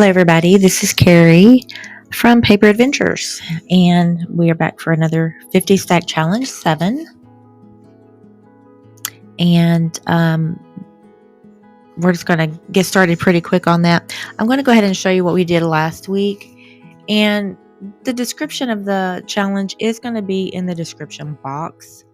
Hello, everybody. This is Carrie from Paper Adventures, and we are back for another 50 Stack Challenge 7. And we're just going to get started pretty quick on that. I'm going to go ahead and show you what we did last week. And the description of the challenge is going to be in the description box.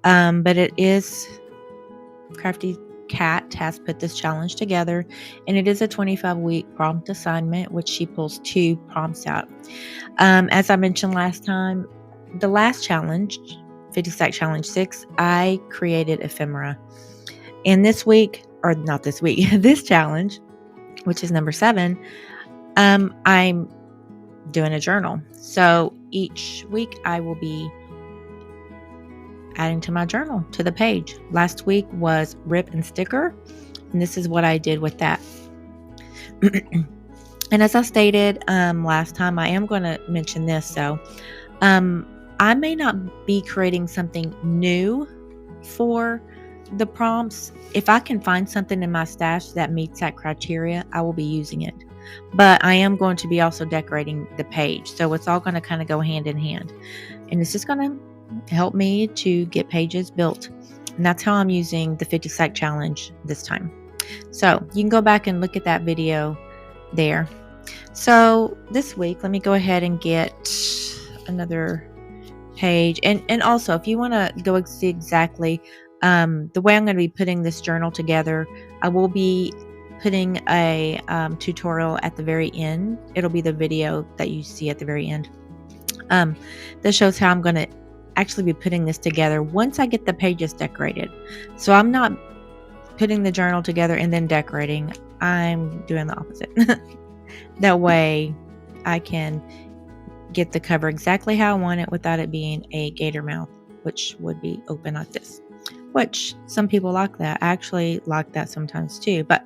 But it is CraftyCat has put this challenge together, and it is a 25-week prompt assignment, which she pulls 2 prompts out. As I mentioned last time, the last challenge, 50 Stack Challenge 6, I created ephemera. And this week, or not this week, this challenge, which is number 7, I'm doing a journal. So each week I will be adding to my journal, to the page. Last week was rip and sticker, and this is what I did with that. And as I stated last time, I am going to mention this. So I may not be creating something new for the prompts. If I can find something in my stash that meets that criteria, I will be using it. But I am going to be also decorating the page. So it's all going to kind of go hand in hand. And it's just going to help me to get pages built. And that's how I'm using the 50 Stack Challenge this time. So you can go back and look at that video there. So this week, let me go ahead and get another page. And also, if you want to go see exactly the way I'm going to be putting this journal together, I will be putting a tutorial at the very end. It'll be the video that you see at the very end. This shows how I'm going to actually be putting this together once I get the pages decorated. So I'm not putting the journal together and then decorating. I'm doing the opposite. That way I can get the cover exactly how I want it without it being a gator mouth, which would be open like this, which some people like that. I actually like that sometimes too, but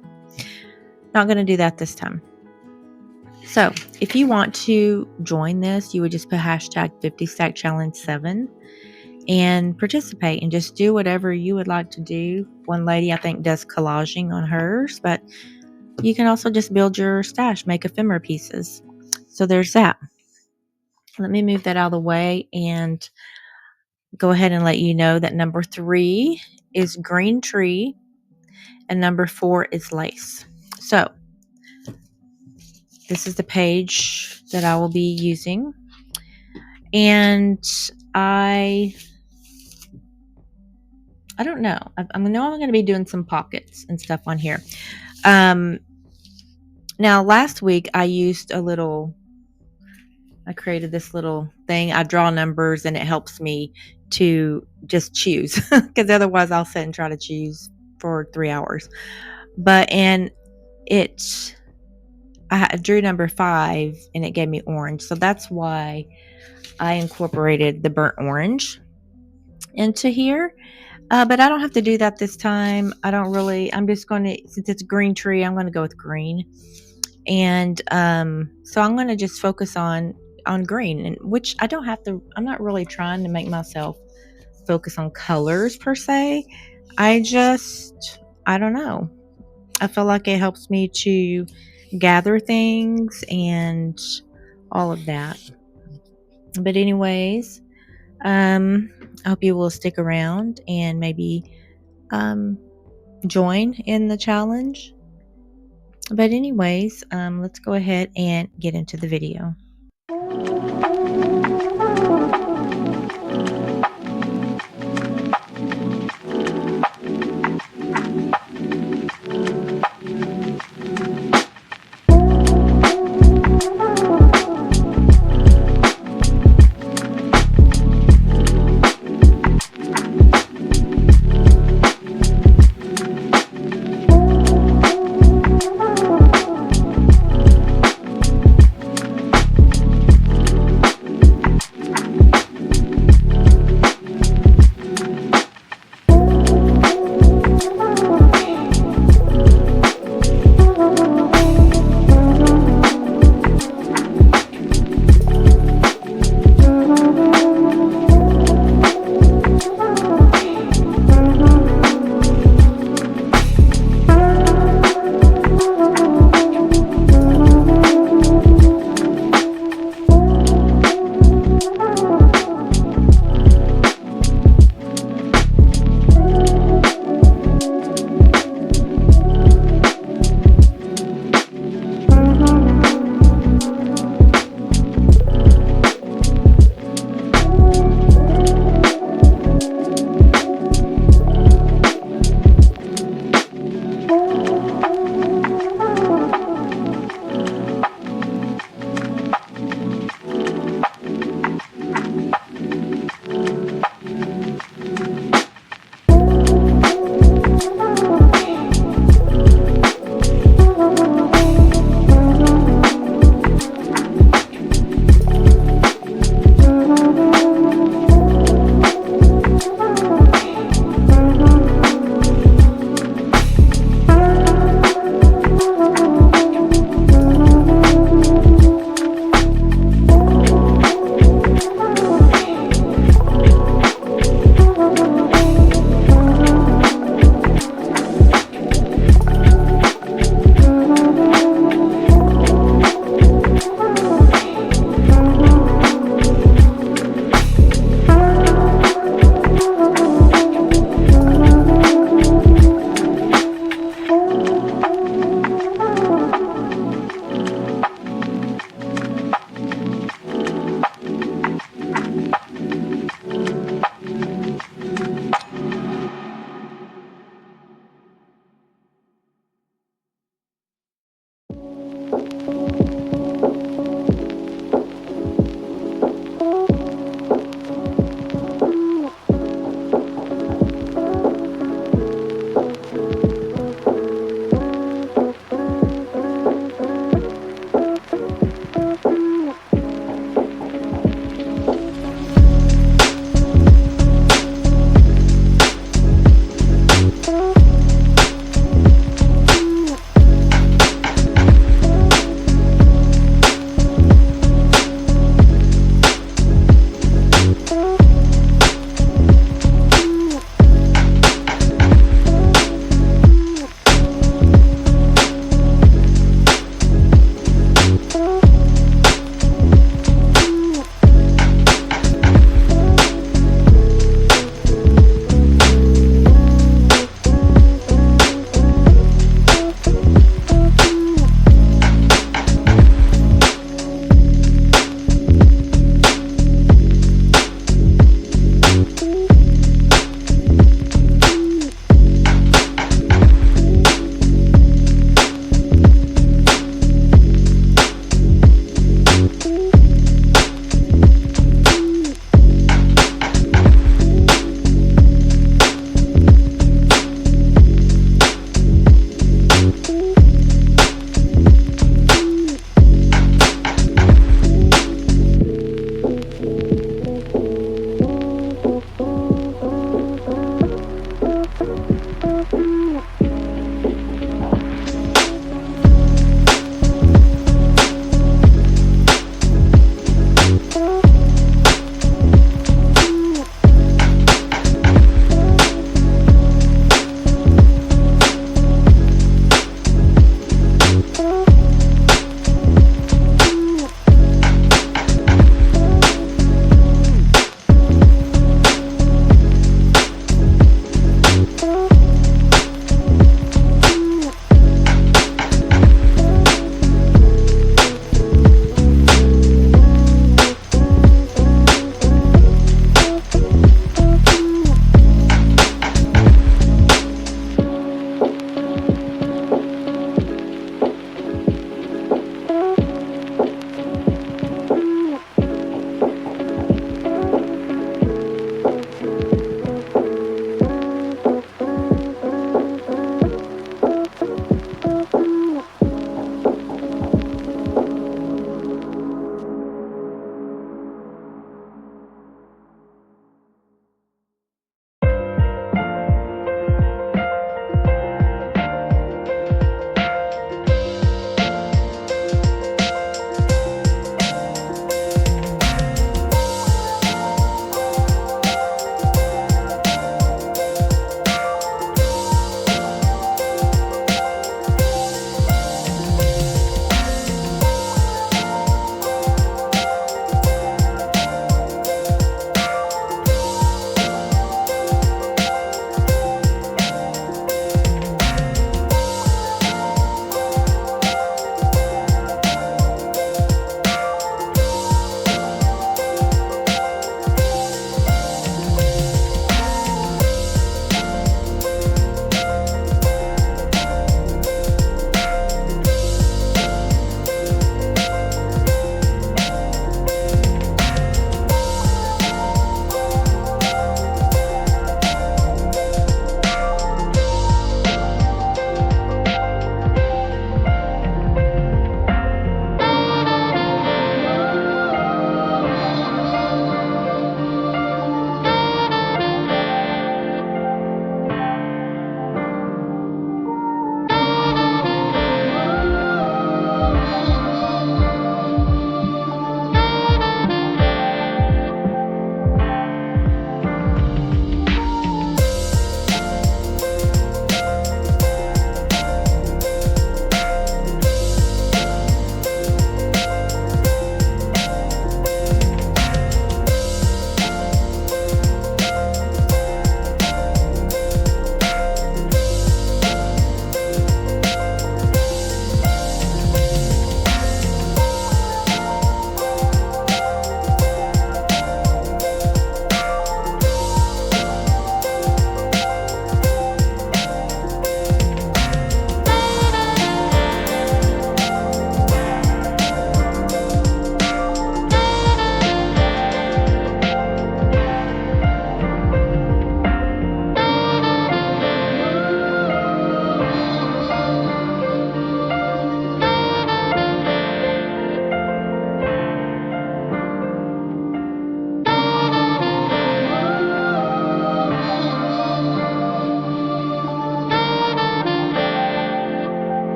not going to do that this time. So if you want to join this, you would just put hashtag 50 Stack Challenge 7 and participate and just do whatever you would like to do. One lady, I think, does collaging on hers, but you can also just build your stash, make ephemera pieces. So there's that. Let me move that out of the way and go ahead and let you know that number 3 is green tree and number 4 is lace. So this is the page that I will be using. And I don't know. I know I'm going to be doing some pockets and stuff on here. Now, last week I created this little thing. I draw numbers and it helps me to just choose because otherwise I'll sit and try to choose for 3 hours. I drew number 5 and it gave me orange. So that's why I incorporated the burnt orange into here. But I don't have to do that this time. I'm just going to, since it's green tree, I'm going to go with green. And so I'm going to just focus on green, and which I don't have to, I'm not really trying to make myself focus on colors per se. I don't know. I feel like it helps me to gather things and all of that. But anyways, I hope you will stick around and maybe join in the challenge. But anyways, let's go ahead and get into the video.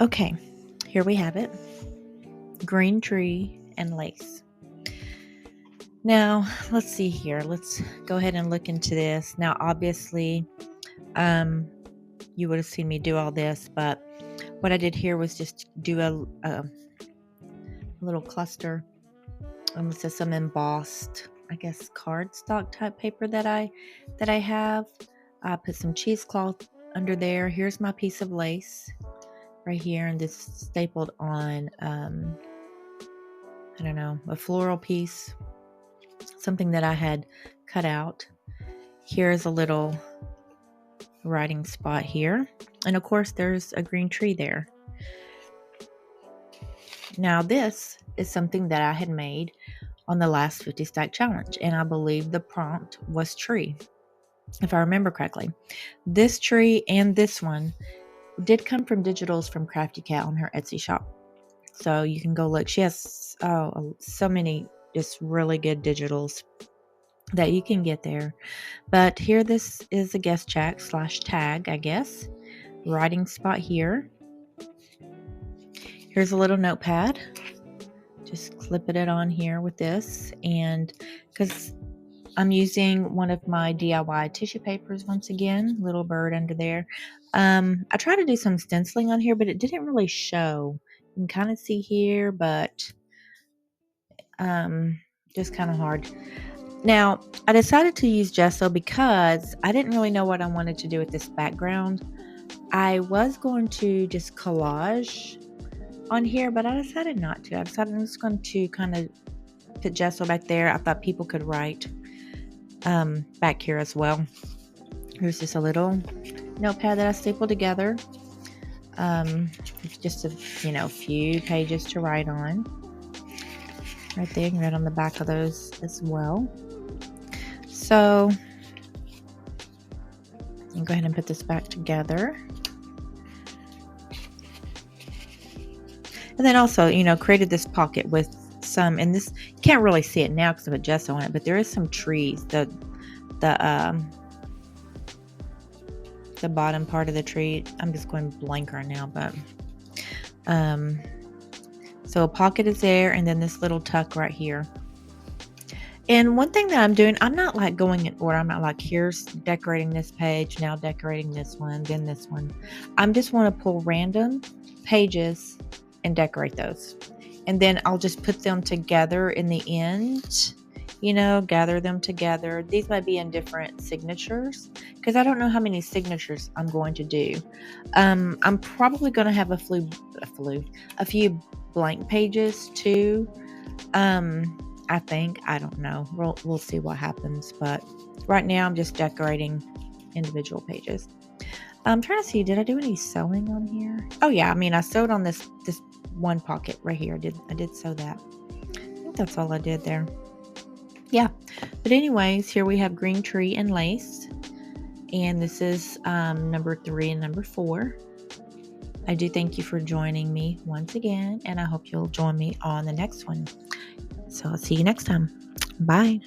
Okay, here we have it. Green tree and lace. Now, let's see here. Let's go ahead and look into this. Now, obviously, you would have seen me do all this, but what I did here was just do a little cluster. This is some embossed, I guess, cardstock type paper that I have. I put some cheesecloth under there. Here's my piece of lace right here, and this stapled on, I don't know, a floral piece, something that I had cut out. Here's a little writing spot here, and of course there's a green tree there. Now this is something that I had made on the last 50 stack challenge, and I believe the prompt was tree, if I remember correctly. This tree and this one did come from digitals from CraftyCat on her Etsy shop, so you can go look. She has so many just really good digitals that you can get there. But here, this is a guest check / tag, I guess. Writing spot here. Here's a little notepad. Just clipping it on here with this. And because I'm using one of my DIY tissue papers once again, little bird under there. I tried to do some stenciling on here, but it didn't really show. You can kind of see here, but just kind of hard. Now, I decided to use gesso because I didn't really know what I wanted to do with this background. I was going to just collage on here, but I decided not to. I decided I'm just going to kind of put gesso back there. I thought people could write back here as well. Here's just a little notepad that I stapled together. It's just a few pages to write on. Right there, you can write on the back of those as well. So, I'll go ahead and put this back together. And then also, created this pocket with some, and this, you can't really see it now because I put gesso on it, but there is some trees. The bottom part of the tree, I'm just going blank right now, but so a pocket is there, and then this little tuck right here. And one thing that I'm doing, I'm not like going in order. I'm not like, here's decorating this page, now decorating this one, then this one. I just want to pull random pages and decorate those. And then I'll just put them together in the end, gather them together. These might be in different signatures because I don't know how many signatures I'm going to do. I'm probably going to have a few blank pages too. I think, I don't know. We'll see what happens. But right now I'm just decorating individual pages. I'm trying to see, did I do any sewing on here? Oh yeah, I sewed on this one pocket right here. I did sew that. I think that's all I did there. Yeah. But anyways, here we have green tree and lace. And this is number 3 and number 4. I do thank you for joining me once again, and I hope you'll join me on the next one. So I'll see you next time. Bye.